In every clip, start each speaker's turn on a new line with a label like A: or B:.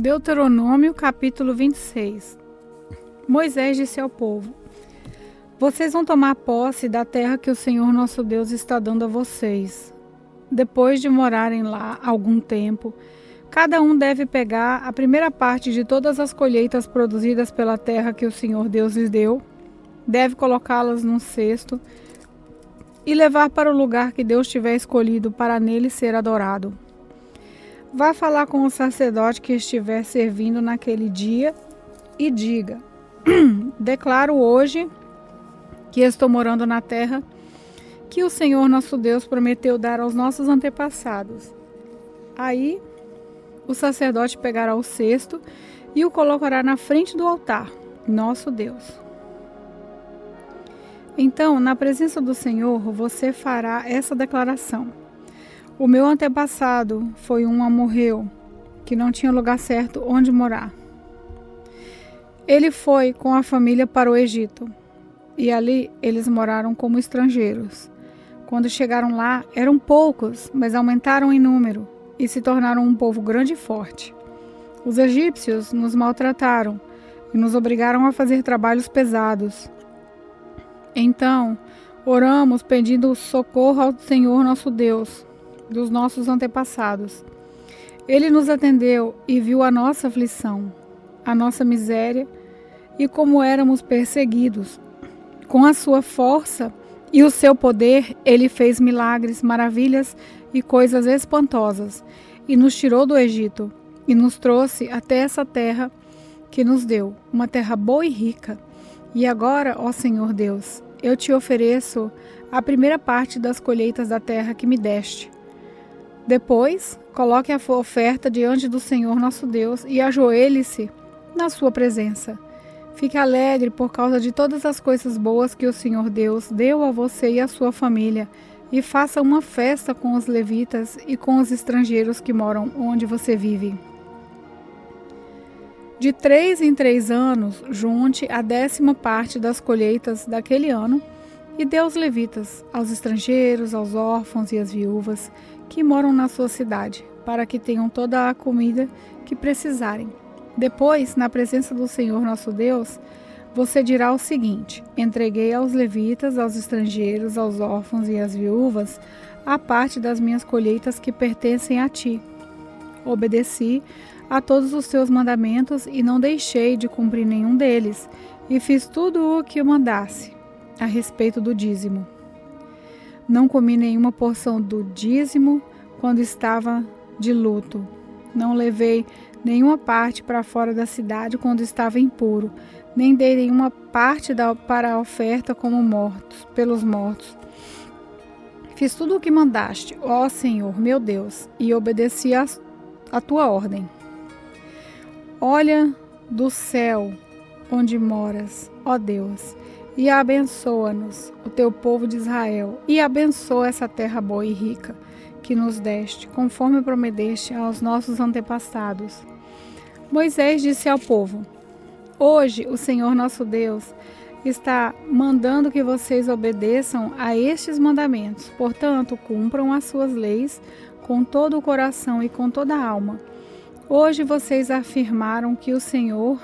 A: Deuteronômio capítulo 26. Moisés disse ao povo: Vocês vão tomar posse da terra que o Senhor nosso Deus está dando a vocês. Depois de morarem lá algum tempo, cada um deve pegar a primeira parte de todas as colheitas produzidas pela terra que o Senhor Deus lhes deu, deve colocá-las num cesto e levar para o lugar que Deus tiver escolhido para nele ser adorado. Vá falar com o sacerdote que estiver servindo naquele dia e diga: Declaro hoje que estou morando na terra que o Senhor nosso Deus prometeu dar aos nossos antepassados. Aí o sacerdote pegará o cesto e o colocará na frente do altar, nosso Deus. Então, na presença do Senhor, você fará essa declaração: O meu antepassado foi um amorreu, que não tinha lugar certo onde morar. Ele foi com a família para o Egito, e ali eles moraram como estrangeiros. Quando chegaram lá, eram poucos, mas aumentaram em número, e se tornaram um povo grande e forte. Os egípcios nos maltrataram e nos obrigaram a fazer trabalhos pesados. Então, oramos pedindo socorro ao Senhor nosso Deus, dos nossos antepassados. Ele nos atendeu e viu a nossa aflição, a nossa miséria e como éramos perseguidos. Com a sua força e o seu poder, ele fez milagres, maravilhas e coisas espantosas, e nos tirou do Egito, e nos trouxe até essa terra que nos deu, uma terra boa e rica. E agora, ó Senhor Deus, eu te ofereço a primeira parte das colheitas da terra que me deste. Depois, coloque a oferta diante do Senhor nosso Deus e ajoelhe-se na sua presença. Fique alegre por causa de todas as coisas boas que o Senhor Deus deu a você e a sua família, e faça uma festa com os levitas e com os estrangeiros que moram onde você vive. De 3 em 3 anos, junte a 10ª parte das colheitas daquele ano e dê aos levitas, aos estrangeiros, aos órfãos e às viúvas que moram na sua cidade, para que tenham toda a comida que precisarem. Depois, na presença do Senhor nosso Deus, você dirá o seguinte: Entreguei aos levitas, aos estrangeiros, aos órfãos e às viúvas a parte das minhas colheitas que pertencem a ti. Obedeci a todos os teus mandamentos e não deixei de cumprir nenhum deles, e fiz tudo o que eu mandasse a respeito do dízimo. Não comi nenhuma porção do dízimo quando estava de luto. Não levei nenhuma parte para fora da cidade quando estava impuro, nem dei nenhuma parte para a oferta como mortos, pelos mortos. Fiz tudo o que mandaste, ó Senhor, meu Deus, e obedeci a tua ordem. Olha do céu onde moras, ó Deus, e abençoa-nos, o teu povo de Israel, e abençoa essa terra boa e rica que nos deste, conforme prometeste aos nossos antepassados. Moisés disse ao povo: Hoje o Senhor nosso Deus está mandando que vocês obedeçam a estes mandamentos, portanto, cumpram as suas leis com todo o coração e com toda a alma. Hoje vocês afirmaram que o Senhor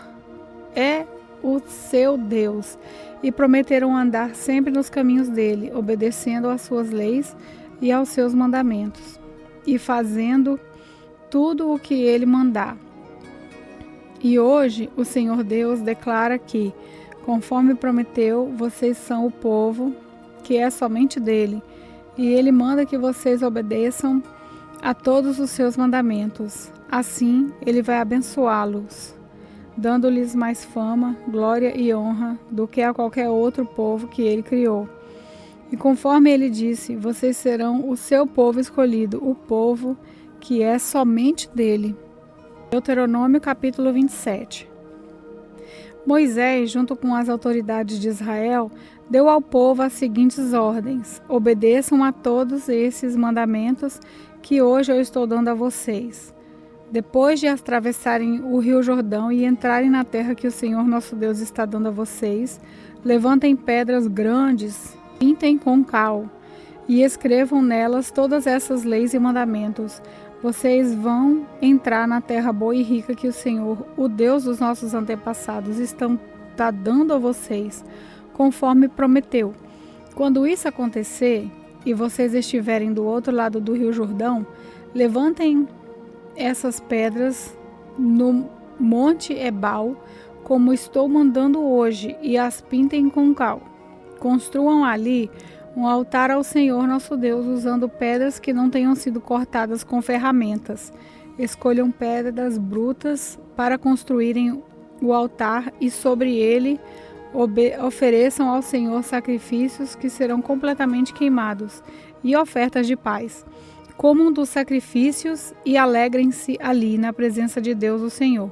A: é o seu Deus e prometeram andar sempre nos caminhos dele, obedecendo às suas leis e aos seus mandamentos, e fazendo tudo o que ele mandar. E hoje o Senhor Deus declara que, conforme prometeu, vocês são o povo que é somente dele, e ele manda que vocês obedeçam a todos os seus mandamentos. Assim, ele vai abençoá-los, dando-lhes mais fama, glória e honra do que a qualquer outro povo que ele criou. E conforme ele disse, vocês serão o seu povo escolhido, o povo que é somente dele. Deuteronômio capítulo 27. Moisés, junto com as autoridades de Israel, deu ao povo as seguintes ordens: Obedeçam a todos esses mandamentos que hoje eu estou dando a vocês. Depois de atravessarem o rio Jordão e entrarem na terra que o Senhor nosso Deus está dando a vocês, levantem pedras grandes, pintem com cal e escrevam nelas todas essas leis e mandamentos. Vocês vão entrar na terra boa e rica que o Senhor, o Deus dos nossos antepassados, está dando a vocês, conforme prometeu. Quando isso acontecer e vocês estiverem do outro lado do Rio Jordão, levantem essas pedras no Monte Ebal, como estou mandando hoje, e as pintem com cal. Construam ali um altar ao Senhor nosso Deus, usando pedras que não tenham sido cortadas com ferramentas. Escolham pedras brutas para construírem o altar e sobre ele ofereçam ao Senhor sacrifícios que serão completamente queimados e ofertas de paz. Comam dos sacrifícios e alegrem-se ali na presença de Deus o Senhor.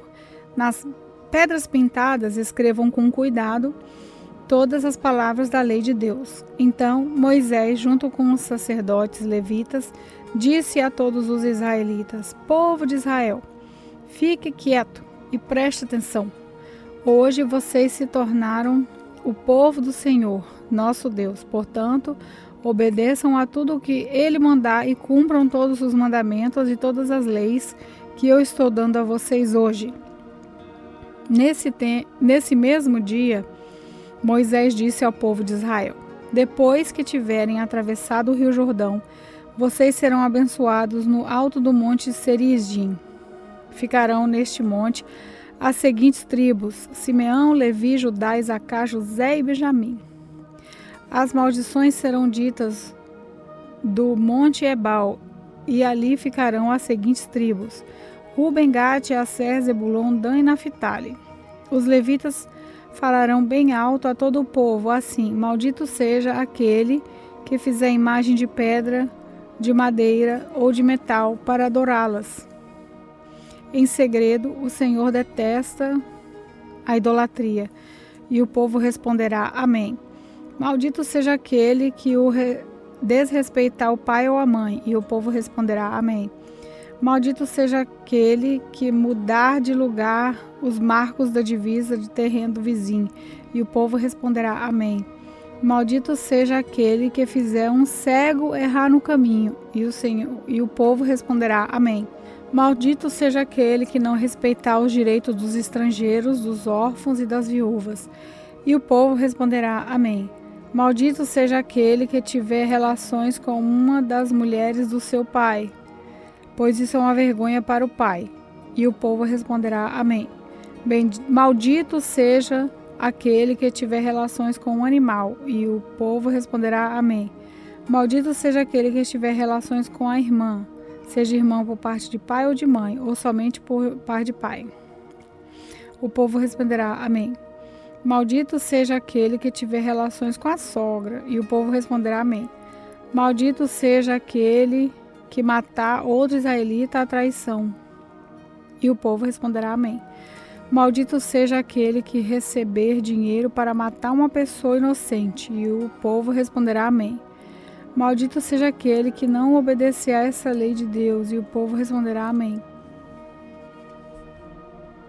A: Nas pedras pintadas escrevam com cuidado todas as palavras da lei de Deus. Então Moisés, junto com os sacerdotes levitas, disse a todos os israelitas: Povo de Israel, fique quieto e preste atenção. Hoje vocês se tornaram o povo do Senhor, nosso Deus. Portanto, obedeçam a tudo o que Ele mandar e cumpram todos os mandamentos e todas as leis que eu estou dando a vocês hoje. Nesse mesmo dia, Moisés disse ao povo de Israel: Depois que tiverem atravessado o rio Jordão, vocês serão abençoados no alto do monte Serizim. Ficarão neste monte as seguintes tribos: Simeão, Levi, Judá, Isacar, José e Benjamim. As maldições serão ditas do monte Ebal, e ali ficarão as seguintes tribos: Ruben, Gade, Asser, Zebulon, Dan e Naphtali. Os levitas falarão bem alto a todo o povo, assim: Maldito seja aquele que fizer imagem de pedra, de madeira ou de metal para adorá-las. Em segredo, o Senhor detesta a idolatria. E o povo responderá: Amém. Maldito seja aquele que desrespeitar o pai ou a mãe. E o povo responderá: Amém. Maldito seja aquele que mudar de lugar os marcos da divisa de terreno do vizinho. E o povo responderá: Amém. Maldito seja aquele que fizer um cego errar no caminho. E o povo responderá: Amém. Maldito seja aquele que não respeitar os direitos dos estrangeiros, dos órfãos e das viúvas. E o povo responderá: Amém. Maldito seja aquele que tiver relações com uma das mulheres do seu pai, pois isso é uma vergonha para o pai. E o povo responderá: Amém. Maldito seja aquele que tiver relações com um animal. E o povo responderá: Amém. Maldito seja aquele que tiver relações com a irmã, seja irmão por parte de pai ou de mãe, ou somente por par de pai. O povo responderá: Amém. Maldito seja aquele que tiver relações com a sogra. E o povo responderá: Amém. Maldito seja aquele que matar outro israelita à traição. E o povo responderá: Amém. Maldito seja aquele que receber dinheiro para matar uma pessoa inocente. E o povo responderá: Amém. Maldito seja aquele que não obedecer a essa lei de Deus. E o povo responderá: Amém.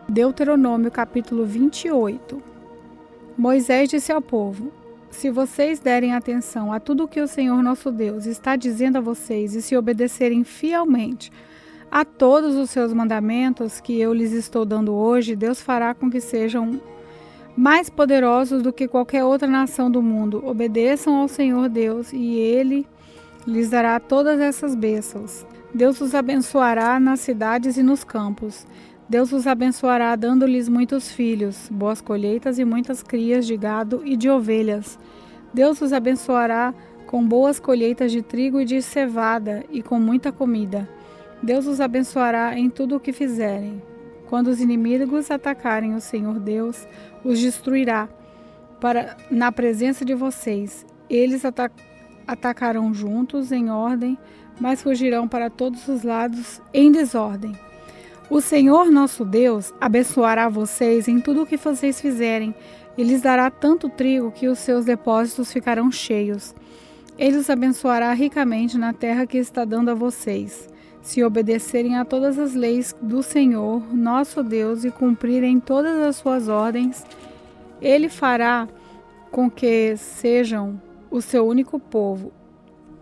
A: Deuteronômio capítulo 28. Moisés disse ao povo: Se vocês derem atenção a tudo o que o Senhor nosso Deus está dizendo a vocês e se obedecerem fielmente a todos os seus mandamentos que eu lhes estou dando hoje, Deus fará com que sejam mais poderosos do que qualquer outra nação do mundo. Obedeçam ao Senhor Deus e Ele lhes dará todas essas bênçãos. Deus os abençoará nas cidades e nos campos. Deus os abençoará dando-lhes muitos filhos, boas colheitas e muitas crias de gado e de ovelhas. Deus os abençoará com boas colheitas de trigo e de cevada e com muita comida. Deus os abençoará em tudo o que fizerem. Quando os inimigos atacarem, o Senhor Deus os destruirá na presença de vocês. Eles atacarão juntos em ordem, mas fugirão para todos os lados em desordem. O Senhor nosso Deus abençoará vocês em tudo o que vocês fizerem e lhes dará tanto trigo que os seus depósitos ficarão cheios. Ele os abençoará ricamente na terra que está dando a vocês. Se obedecerem a todas as leis do Senhor nosso Deus e cumprirem todas as suas ordens, Ele fará com que sejam o seu único povo,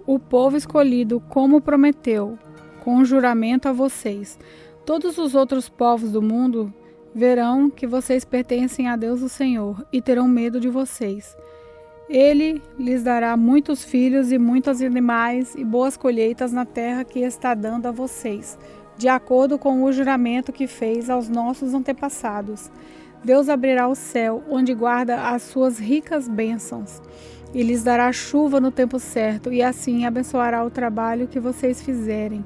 A: o povo escolhido como prometeu, com um juramento a vocês. Todos os outros povos do mundo verão que vocês pertencem a Deus o Senhor e terão medo de vocês. Ele lhes dará muitos filhos e muitos animais e boas colheitas na terra que está dando a vocês, de acordo com o juramento que fez aos nossos antepassados. Deus abrirá o céu, onde guarda as suas ricas bênçãos, e lhes dará chuva no tempo certo, e assim abençoará o trabalho que vocês fizerem.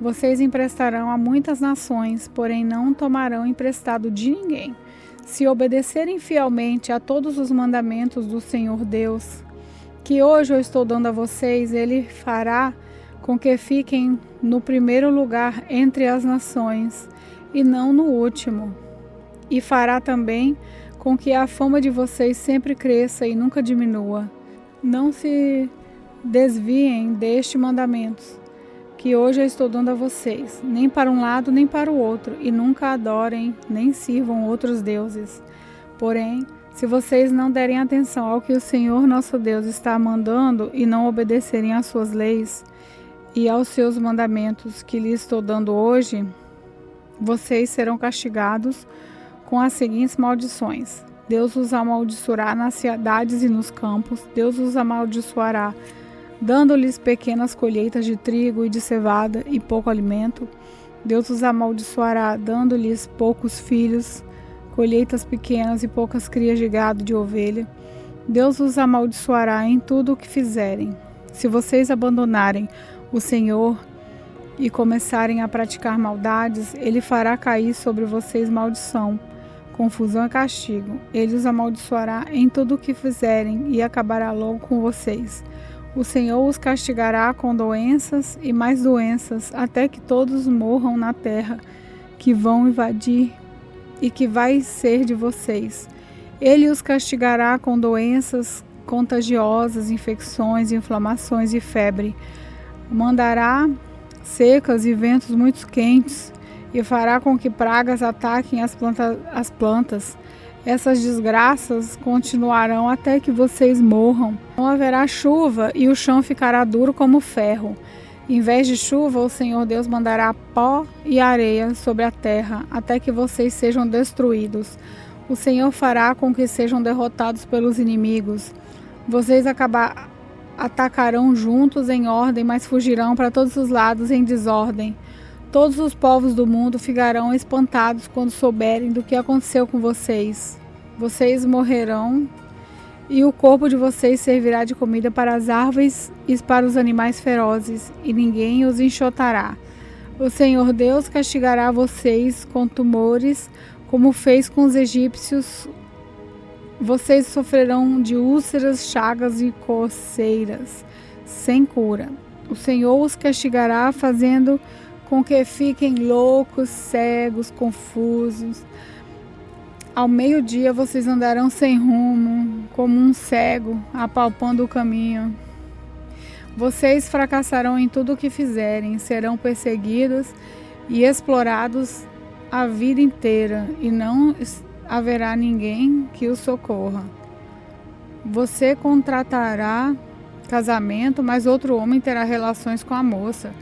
A: Vocês emprestarão a muitas nações, porém não tomarão emprestado de ninguém. Se obedecerem fielmente a todos os mandamentos do Senhor Deus, que hoje eu estou dando a vocês, Ele fará com que fiquem no primeiro lugar entre as nações, e não no último. E fará também com que a fama de vocês sempre cresça e nunca diminua. Não se desviem deste mandamento, que hoje eu estou dando a vocês, nem para um lado nem para o outro, e nunca adorem nem sirvam outros deuses. Porém, se vocês não derem atenção ao que o Senhor nosso Deus está mandando e não obedecerem às suas leis e aos seus mandamentos que lhes estou dando hoje, vocês serão castigados com as seguintes maldições. Deus os amaldiçoará nas cidades e nos campos. Deus os amaldiçoará, dando-lhes pequenas colheitas de trigo e de cevada e pouco alimento. Deus os amaldiçoará, dando-lhes poucos filhos, colheitas pequenas e poucas crias de gado e de ovelha. Deus os amaldiçoará em tudo o que fizerem. Se vocês abandonarem o Senhor e começarem a praticar maldades, Ele fará cair sobre vocês maldição, confusão e castigo. Ele os amaldiçoará em tudo o que fizerem e acabará logo com vocês. O Senhor os castigará com doenças e mais doenças, até que todos morram na terra que vão invadir e que vai ser de vocês. Ele os castigará com doenças contagiosas, infecções, inflamações e febre. Mandará secas e ventos muito quentes e fará com que pragas ataquem as plantas. Essas desgraças continuarão até que vocês morram. Não haverá chuva e o chão ficará duro como ferro. Em vez de chuva, o Senhor Deus mandará pó e areia sobre a terra, até que vocês sejam destruídos. O Senhor fará com que sejam derrotados pelos inimigos. Vocês atacarão juntos em ordem, mas fugirão para todos os lados em desordem. Todos os povos do mundo ficarão espantados quando souberem do que aconteceu com vocês. Vocês morrerão e o corpo de vocês servirá de comida para as árvores e para os animais ferozes, e ninguém os enxotará. O Senhor Deus castigará vocês com tumores, como fez com os egípcios. Vocês sofrerão de úlceras, chagas e coceiras sem cura. O Senhor os castigará fazendo com que fiquem loucos, cegos, confusos. Ao meio-dia vocês andarão sem rumo, como um cego, apalpando o caminho. Vocês fracassarão em tudo o que fizerem, serão perseguidos e explorados a vida inteira, e não haverá ninguém que os socorra. Você contratará casamento, mas outro homem terá relações com a moça.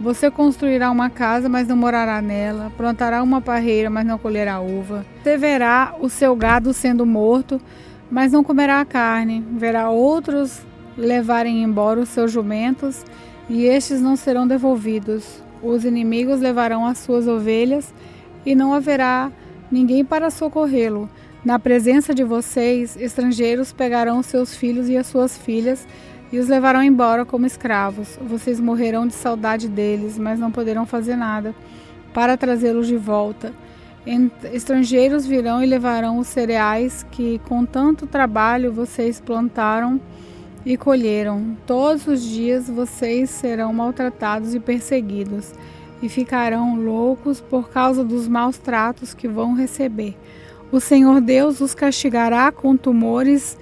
A: Você construirá uma casa, mas não morará nela. Plantará uma parreira, mas não colherá uva. Você verá o seu gado sendo morto, mas não comerá a carne. Verá outros levarem embora os seus jumentos, e estes não serão devolvidos. Os inimigos levarão as suas ovelhas, e não haverá ninguém para socorrê-lo. Na presença de vocês, estrangeiros pegarão seus filhos e as suas filhas, e os levarão embora como escravos. Vocês morrerão de saudade deles, mas não poderão fazer nada para trazê-los de volta. Estrangeiros virão e levarão os cereais que com tanto trabalho vocês plantaram e colheram. Todos os dias vocês serão maltratados e perseguidos, e ficarão loucos por causa dos maus tratos que vão receber. O Senhor Deus os castigará com tumores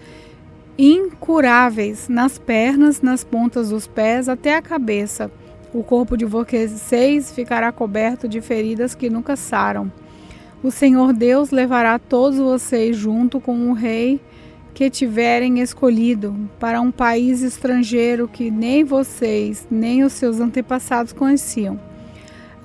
A: incuráveis nas pernas, nas pontas dos pés até a cabeça. O corpo de vocês ficará coberto de feridas que nunca saram. O Senhor Deus levará todos vocês junto com o rei que tiverem escolhido para um país estrangeiro que nem vocês nem os seus antepassados conheciam.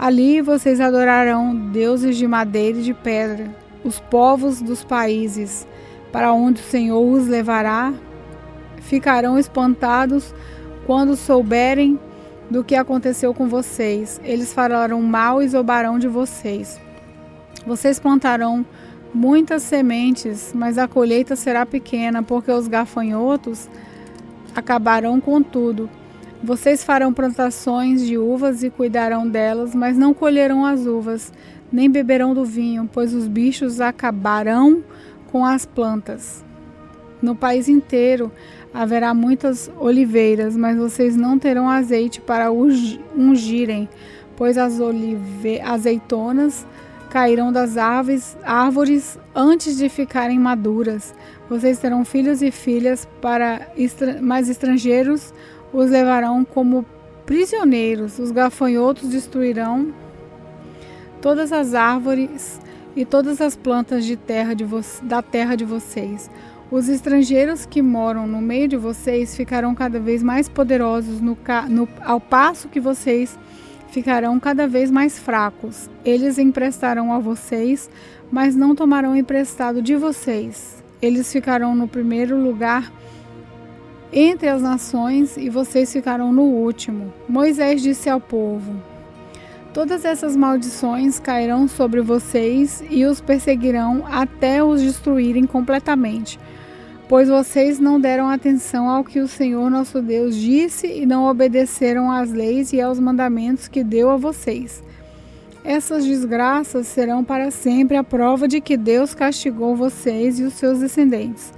A: Ali vocês adorarão deuses de madeira e de pedra. Os povos dos países para onde o Senhor os levará ficarão espantados quando souberem do que aconteceu com vocês. Eles farão mal e zombarão de vocês. Vocês plantarão muitas sementes, mas a colheita será pequena, porque os gafanhotos acabarão com tudo. Vocês farão plantações de uvas e cuidarão delas, mas não colherão as uvas, nem beberão do vinho, pois os bichos acabarão com as plantas. No país inteiro haverá muitas oliveiras, mas vocês não terão azeite para ungirem, pois as azeitonas cairão das árvores antes de ficarem maduras. Vocês terão filhos e filhas, mas estrangeiros os levarão como prisioneiros. Os gafanhotos destruirão todas as árvores e todas as plantas da terra de vocês. Os estrangeiros que moram no meio de vocês ficarão cada vez mais poderosos, ao passo que vocês ficarão cada vez mais fracos. Eles emprestarão a vocês, mas não tomarão emprestado de vocês. Eles ficarão no primeiro lugar entre as nações e vocês ficarão no último. Moisés disse ao povo: todas essas maldições cairão sobre vocês e os perseguirão até os destruírem completamente, pois vocês não deram atenção ao que o Senhor nosso Deus disse e não obedeceram às leis e aos mandamentos que deu a vocês. Essas desgraças serão para sempre a prova de que Deus castigou vocês e os seus descendentes.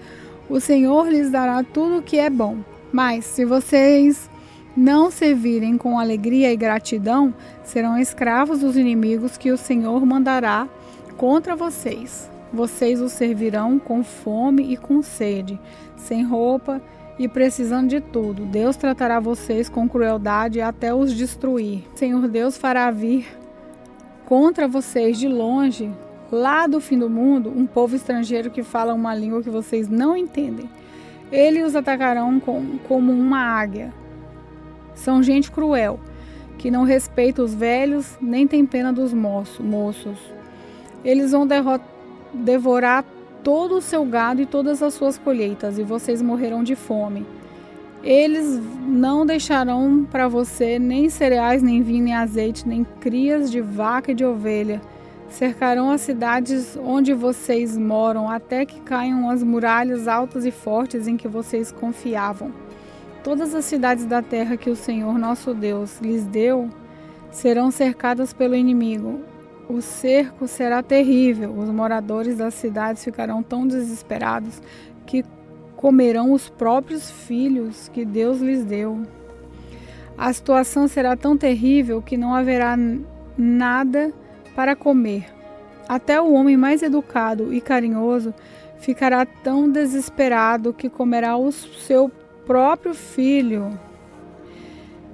A: O Senhor lhes dará tudo o que é bom, mas se vocês não servirem com alegria e gratidão, serão escravos dos inimigos que o Senhor mandará contra vocês. Vocês os servirão com fome e com sede, sem roupa e precisando de tudo. Deus tratará vocês com crueldade até os destruir. O Senhor Deus fará vir contra vocês de longe, lá do fim do mundo, um povo estrangeiro que fala uma língua que vocês não entendem. Eles os atacarão como uma águia. São gente cruel, que não respeita os velhos, nem tem pena dos moços. Eles vão devorar todo o seu gado e todas as suas colheitas, e vocês morrerão de fome. Eles não deixarão para você nem cereais, nem vinho, nem azeite, nem crias de vaca e de ovelha. Cercarão as cidades onde vocês moram, até que caiam as muralhas altas e fortes em que vocês confiavam. Todas as cidades da terra que o Senhor nosso Deus lhes deu serão cercadas pelo inimigo. O cerco será terrível. Os moradores das cidades ficarão tão desesperados que comerão os próprios filhos que Deus lhes deu. A situação será tão terrível que não haverá nada para comer. Até o homem mais educado e carinhoso ficará tão desesperado que comerá o seu próprio filho.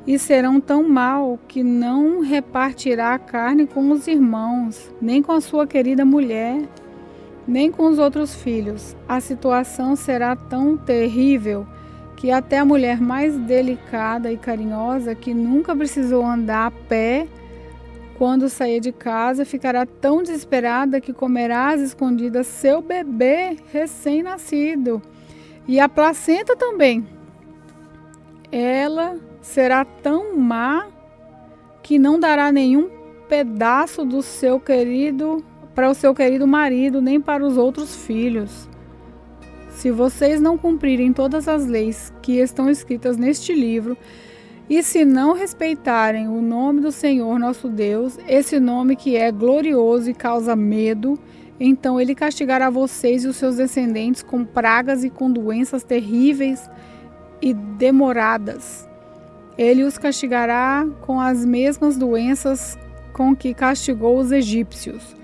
A: E serão tão mal que não repartirá a carne com os irmãos, nem com a sua querida mulher, nem com os outros filhos. A situação será tão terrível que até a mulher mais delicada e carinhosa, que nunca precisou andar a pé quando sair de casa, ficará tão desesperada que comerá às escondidas seu bebê recém-nascido e a placenta também. Ela será tão má que não dará nenhum pedaço do seu querido para o seu querido marido, nem para os outros filhos. Se vocês não cumprirem todas as leis que estão escritas neste livro, e se não respeitarem o nome do Senhor nosso Deus, esse nome que é glorioso e causa medo, então ele castigará vocês e os seus descendentes com pragas e com doenças terríveis e demoradas. Ele os castigará com as mesmas doenças com que castigou os egípcios,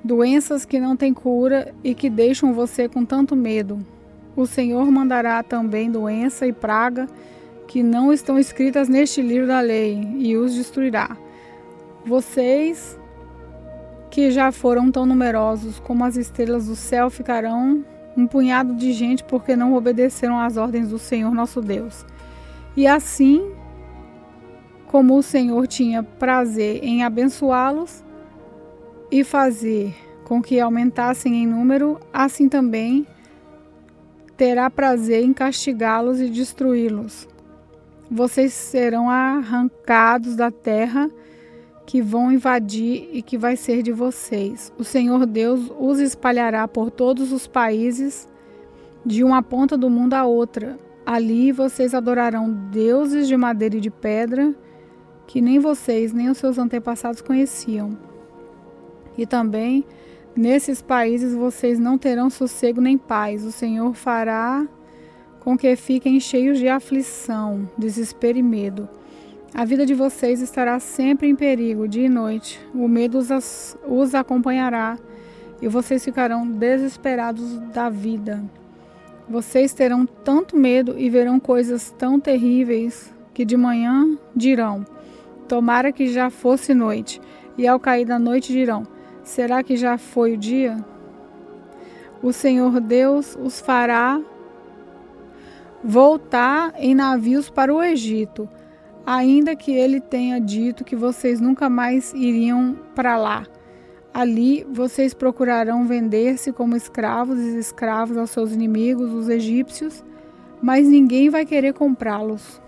A: doenças que não têm cura e que deixam você com tanto medo. O Senhor mandará também doença e praga que não estão escritas neste livro da lei e os destruirá. Vocês, que já foram tão numerosos como as estrelas do céu, ficarão um punhado de gente porque não obedeceram às ordens do Senhor nosso Deus. E assim como o Senhor tinha prazer em abençoá-los e fazer com que aumentassem em número, assim também terá prazer em castigá-los e destruí-los. Vocês serão arrancados da terra que vão invadir e que vai ser de vocês. O Senhor Deus os espalhará por todos os países, de uma ponta do mundo à outra. Ali vocês adorarão deuses de madeira e de pedra, que nem vocês nem os seus antepassados conheciam. E também, nesses países vocês não terão sossego nem paz. O Senhor fará com que fiquem cheios de aflição, desespero e medo. A vida de vocês estará sempre em perigo, dia e noite. O medo os acompanhará e vocês ficarão desesperados da vida. Vocês terão tanto medo e verão coisas tão terríveis que de manhã dirão: tomara que já fosse noite. E ao cair da noite dirão: será que já foi o dia? O Senhor Deus os fará voltar em navios para o Egito, ainda que ele tenha dito que vocês nunca mais iriam para lá. Ali vocês procurarão vender-se como escravos e escravos aos seus inimigos, os egípcios, mas ninguém vai querer comprá-los.